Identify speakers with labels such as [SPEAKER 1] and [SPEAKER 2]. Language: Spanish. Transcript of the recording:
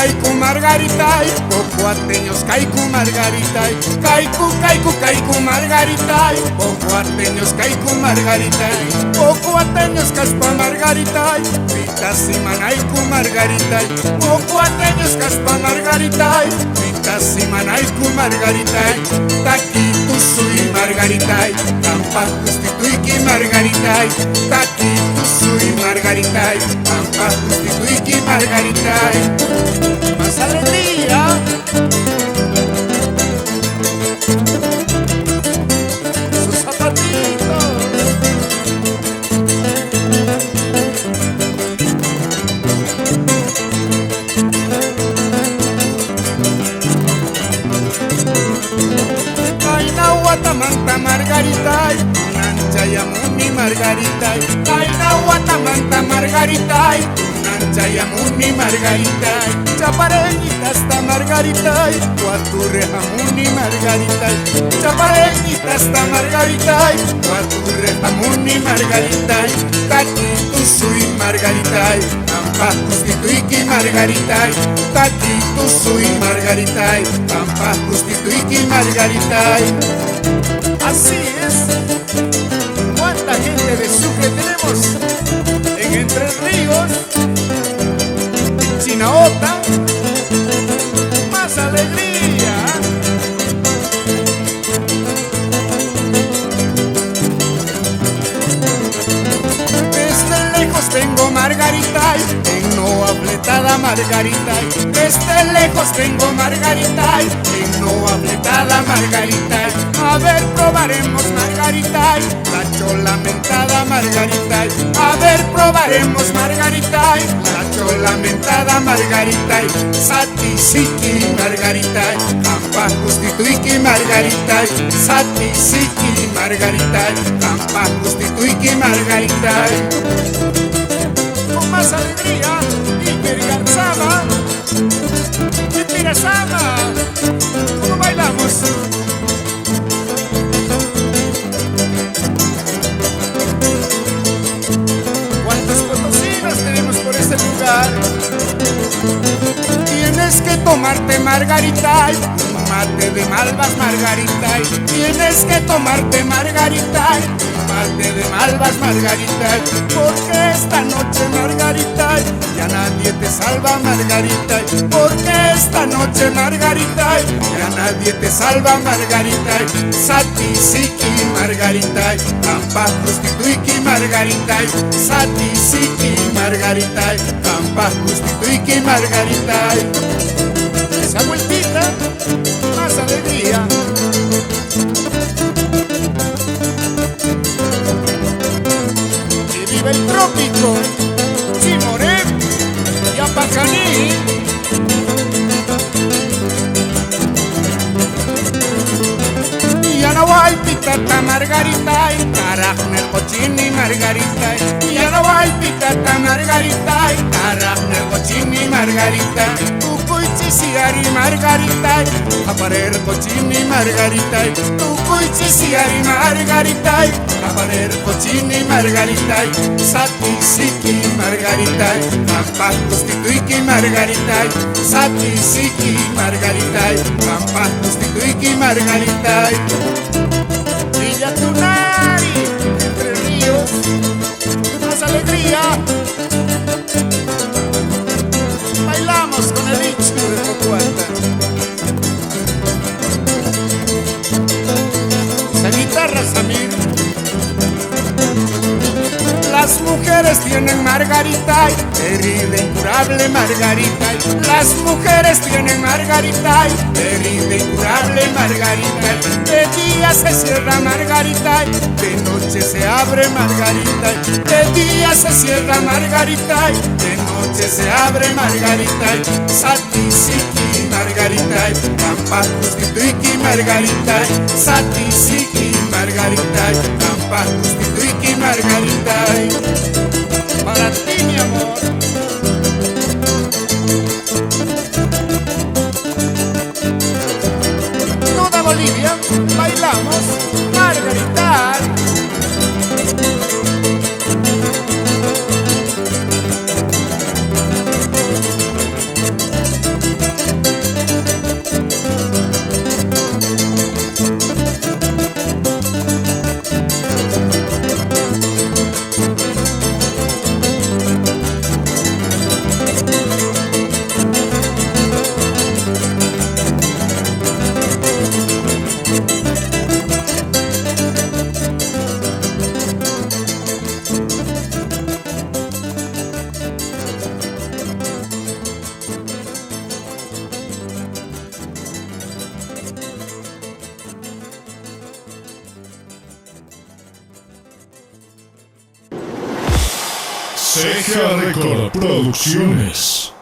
[SPEAKER 1] kaiku margaritai, pocoateños kaiku margaritai, kaiku margaritai, pocoateños kaiku margaritai, pocoateños caspa margaritai, pita simanaiku margaritai, pocoateños caspa margaritai, pita simanaiku margaritai, taquitu sui margaritai, tampa constituiki margaritai, taquitu sui margaritai, tampa constituiki margaritai. Más alegría. Sus zapatitos. Ay, nahuatamanta margaritai, nanchayamuni margaritai, ay, nahuatamanta margaritai, nanchayamuni margaritai, chapareñita hasta margaritai, cuaturre jamuni margaritai, chapareñita hasta margaritai, cuaturre jamuni margaritai, taquitu sui margaritai, tampa constituiki margaritai, taquitu sui margaritai, tampa constituiki margaritai. Así es. ¿Cuánta gente de Sucre tenemos? En Entre Ríos, en Chinaota, más alegría. Desde lejos tengo margaritai, en no abletada margaritai. Desde lejos tengo margaritai, en no abletada margaritai. A ver, probaremos margaritai, la cholamentada margaritai. A ver, probaremos margaritai, la cholamentada margaritai. Sati siki margaritai, campa constituiki margaritai. Sati siki margaritai, campa constituiki margaritai. Con más alegría, Iker Garzama, Mentira Sama, ¿cómo bailamos? Tienes que tomarte margaritai, un mate de malvas margaritai. Tienes que tomarte margaritai, un mate de malvas margaritai. Porque esta noche margaritai, ya nadie te salva margaritai. Porque esta noche margaritai, ya nadie te salva margaritai. Sati siki margaritai, tampa constituiki margaritai. Sati siki margaritai, tampa constituiki margaritai. Esa vueltita, más alegría. Que vive el trópico, Chimoré y Apacaní. Yanahuay pitata margaritai, carajner cochini margaritai. Yanahuay pitata margaritai, carajner cochini margaritai. Tucuichi siari margaritai, aparer cochini margaritai. Tucuichi siari margaritai, aparer cochini margaritai. Sati siki margaritai, campa constituiki margaritai. Sati siki margaritai, campa constituiki margaritai. Villa Tunari, Entre Ríos, más alegría. Bailamos con el bicho de Pocuata. Esa guitarra, Samir. Las mujeres tienen margaritai, herida incurable margaritai. Las mujeres tienen margaritai, herida incurable margaritai. De día se cierra margaritai, de noche se abre margaritai. De día se cierra margaritai, de noche se abre margaritai. Sati siki margaritai, campa constituiki margaritai. Sati siki margaritai, campa constituiki margaritai. Para ti, mi amor. Toda Bolivia bailamos margaritai.
[SPEAKER 2] CGA Record Producciones.